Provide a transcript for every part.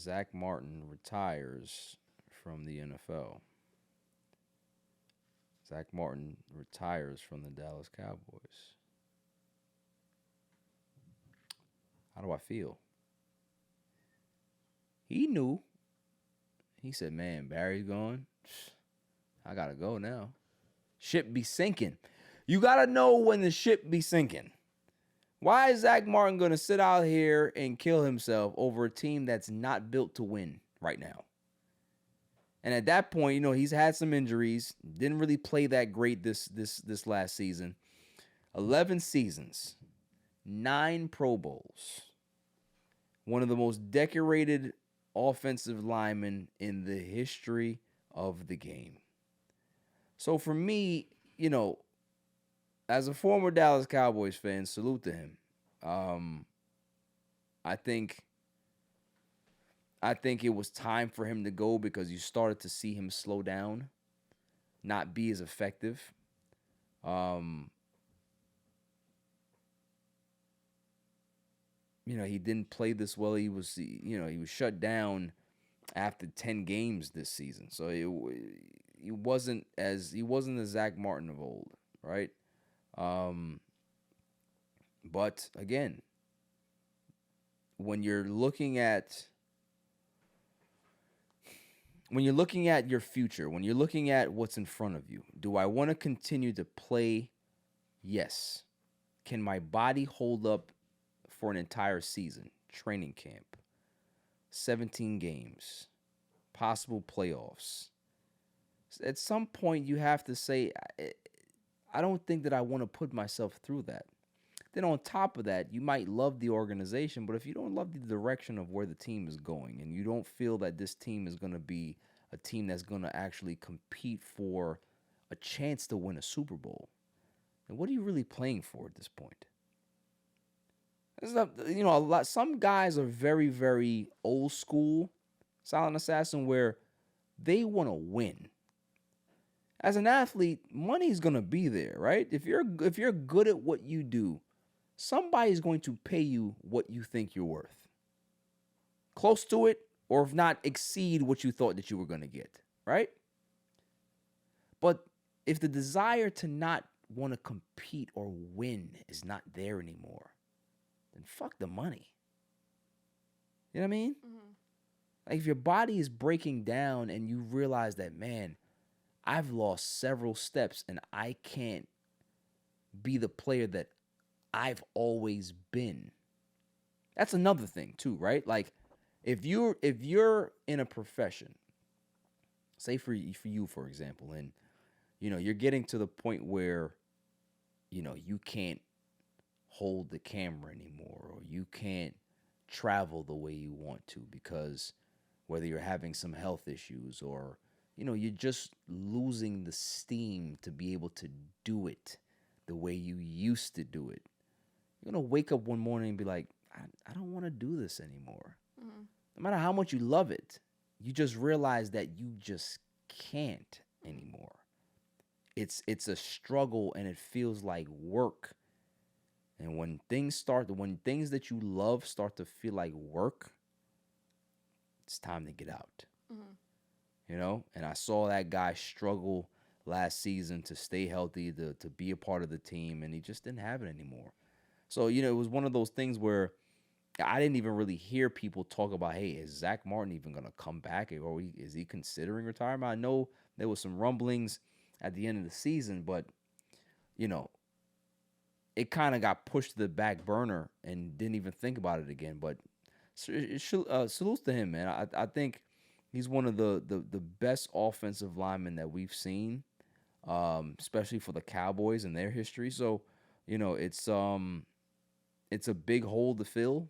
Zach Martin retires from the NFL. Zach Martin retires from the Dallas Cowboys. How do I feel? He knew. He said, "Man, Barry's gone. I gotta go now. Ship be sinking. You gotta know when the ship be sinking. Why is Zach Martin gonna sit out here and kill himself over a team that's not built to win right now?" And at that point, he's had some injuries. Didn't really play that great this last season. 11 seasons, 9 Pro Bowls. One of the most decorated offensive linemen in the history of the game. So for me, as a former Dallas Cowboys fan, salute to him. Um, I think I think it was time for him to go because you started to see him slow down, not be as effective. Um, he didn't play this well. He was shut down after 10 games this season. So he wasn't the Zach Martin of old, right? Um, but again, when you're looking at your future, when you're looking at what's in front of you, do I want to continue to play? Yes. Can my body hold up for an entire season, training camp, 17 games, possible playoffs? At some point, you have to say, I don't think that I want to put myself through that. Then on top of that, you might love the organization, but if you don't love the direction of where the team is going and you don't feel that this team is going to be a team that's going to actually compete for a chance to win a Super Bowl, then what are you really playing for at this point? It's not, a lot. Some guys are very, very old school, silent assassin, where they want to win. As an athlete, money's gonna be there, right? If you're good at what you do, somebody's going to pay you what you think you're worth. Close to it, or if not, exceed what you thought that you were gonna get, right? But if the desire to not want to compete or win is not there anymore, then fuck the money. You know what I mean? Mm-hmm. Like if your body is breaking down and you realize that, man, I've lost several steps and I can't be the player that I've always been. That's another thing too, right? Like if you're in a profession, say for you for example, and you're getting to the point where you can't hold the camera anymore or you can't travel the way you want to because whether you're having some health issues or you're just losing the steam to be able to do it the way you used to do it. You're going to wake up one morning and be like, I don't want to do this anymore. Mm-hmm. No matter how much you love it, you just realize that you just can't anymore. It's a struggle and it feels like work. And when things that you love start to feel like work, it's time to get out. Mm-hmm. And I saw that guy struggle last season to stay healthy, to be a part of the team, and he just didn't have it anymore. So, it was one of those things where I didn't even really hear people talk about, hey, is Zach Martin even going to come back? Or is he considering retirement? I know there was some rumblings at the end of the season, but, you know, it kind of got pushed to the back burner and didn't even think about it again. But salutes to him, man. I think he's one of the best offensive linemen that we've seen, especially for the Cowboys and their history. So, it's a big hole to fill.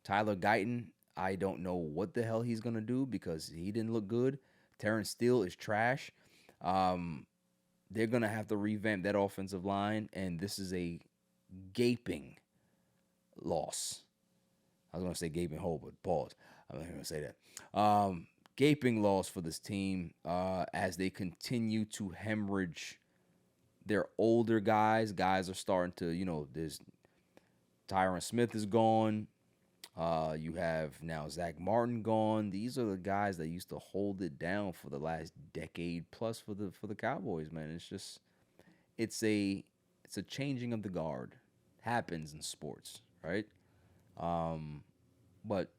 Tyler Guyton, I don't know what the hell he's gonna do because he didn't look good. Terrence Steele is trash. Um, they're gonna have to revamp that offensive line, and this is a gaping loss. I was gonna say gaping hole, but pause. I'm not gonna say that. Gaping loss for this team as they continue to hemorrhage their older guys. Guys are starting to, there's Tyron Smith is gone. You have now Zach Martin gone. These are the guys that used to hold it down for the last decade plus for the Cowboys, man. It's just it's a it's a changing of the guard. Happens in sports, right? Um, but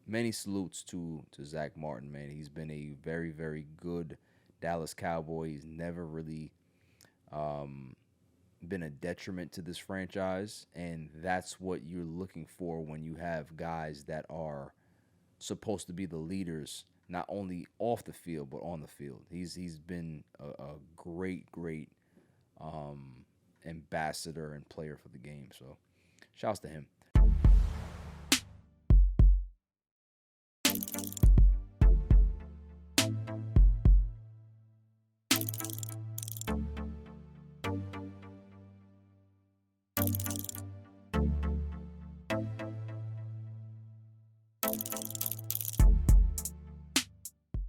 many salutes to Zach Martin, man. He's been a very, very good Dallas Cowboy. He's never really um been a detriment to this franchise, and that's what you're looking for when you have guys that are supposed to be the leaders, not only off the field but on the field. He's been a great, great ambassador and player for the game. So, shouts to him.